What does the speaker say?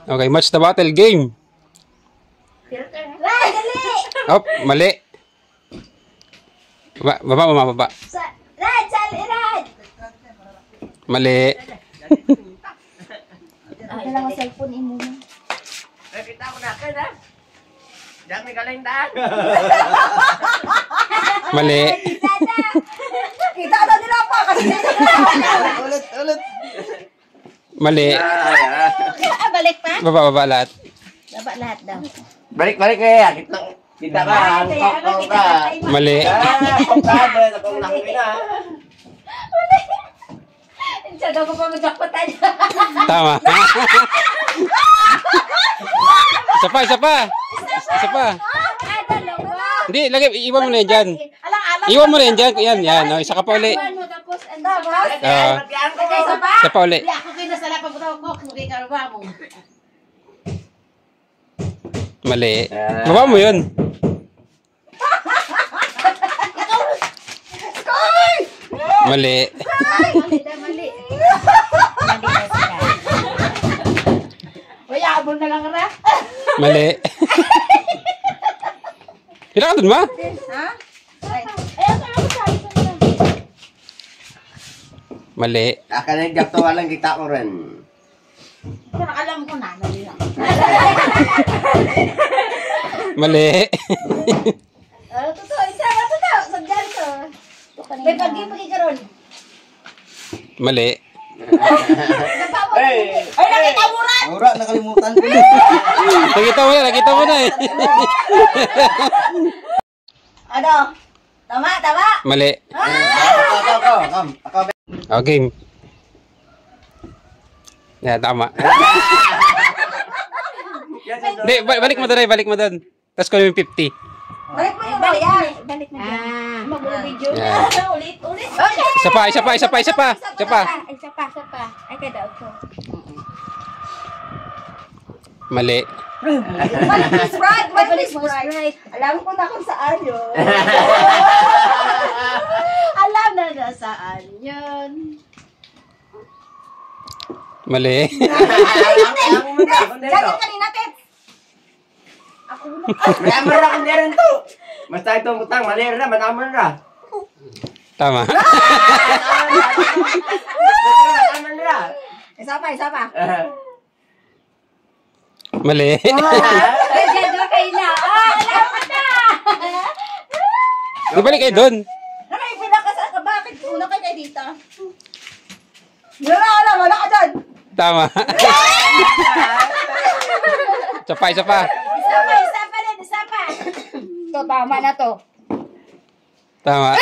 Okay, match the battle game. Ray, dali! Op, mali. Baba. Rad, sali, Rad! Mali. Ano lang ang cellphone mo? Kita ko na akin, ha? Diyan may kalendaan. Mali. Kita na nila pa kasi Ulit. Mali. balik pa? Baba lahat. Baba lahat daw. Balik kaya. Kita ka. Ang ka. Mali. Ang ka. Ang nakapin na. Diyan daw ko pa magjakpatan. Tama. Isa pa. Hindi, lagay, iwan mo na yan dyan. Iwan mo na yan dyan. Yan. Oh, isa ka pa uli. Tapos, Isa pa uli. ako kinasala pag ko magkikaroba mo. Mali. Baba mo yun. Mali. Mali. Uy, abol na lang ra. Mali. Pila ka dun ba? Ha? Ay, ako sabi ko na. Mali. Akan na yung walang kita ko rin. Pero alam ko na. Mali. Totoo. Sagdan ko. May pagi-karon. Mali. Hey! Ay, nakita mo rin! Ura, nakalimutan ko. Nakita mo na eh. Ano? Tama? Mali. Ako. Oh, game. Yeah, tama. Hindi, balik mo doon. Tapos ko yung 50. Balik mo yung yan. Balik mo yan. Mag-video. Yeah. Ulit. Isa pa. Isa pa. Ay, kada ako. Mali. Balik Sprite. Alam ko na kung saan yun. Alam na saan yun. Mali. Ganyan kanina, Ted. Ako na. Mayaman na kung meron to. Basta itong utang, mali na, manaman na. Tama. Manaman na. Isa pa. Mali. Ganyan na kayo na. Alam ko na. Di balik kayo doon. Ano yung pinakasal ka? Bakit? Una kayo dito. Wala ka dyan. Tama. Isa pa. Isa pa. Ito, tama na to. Tama.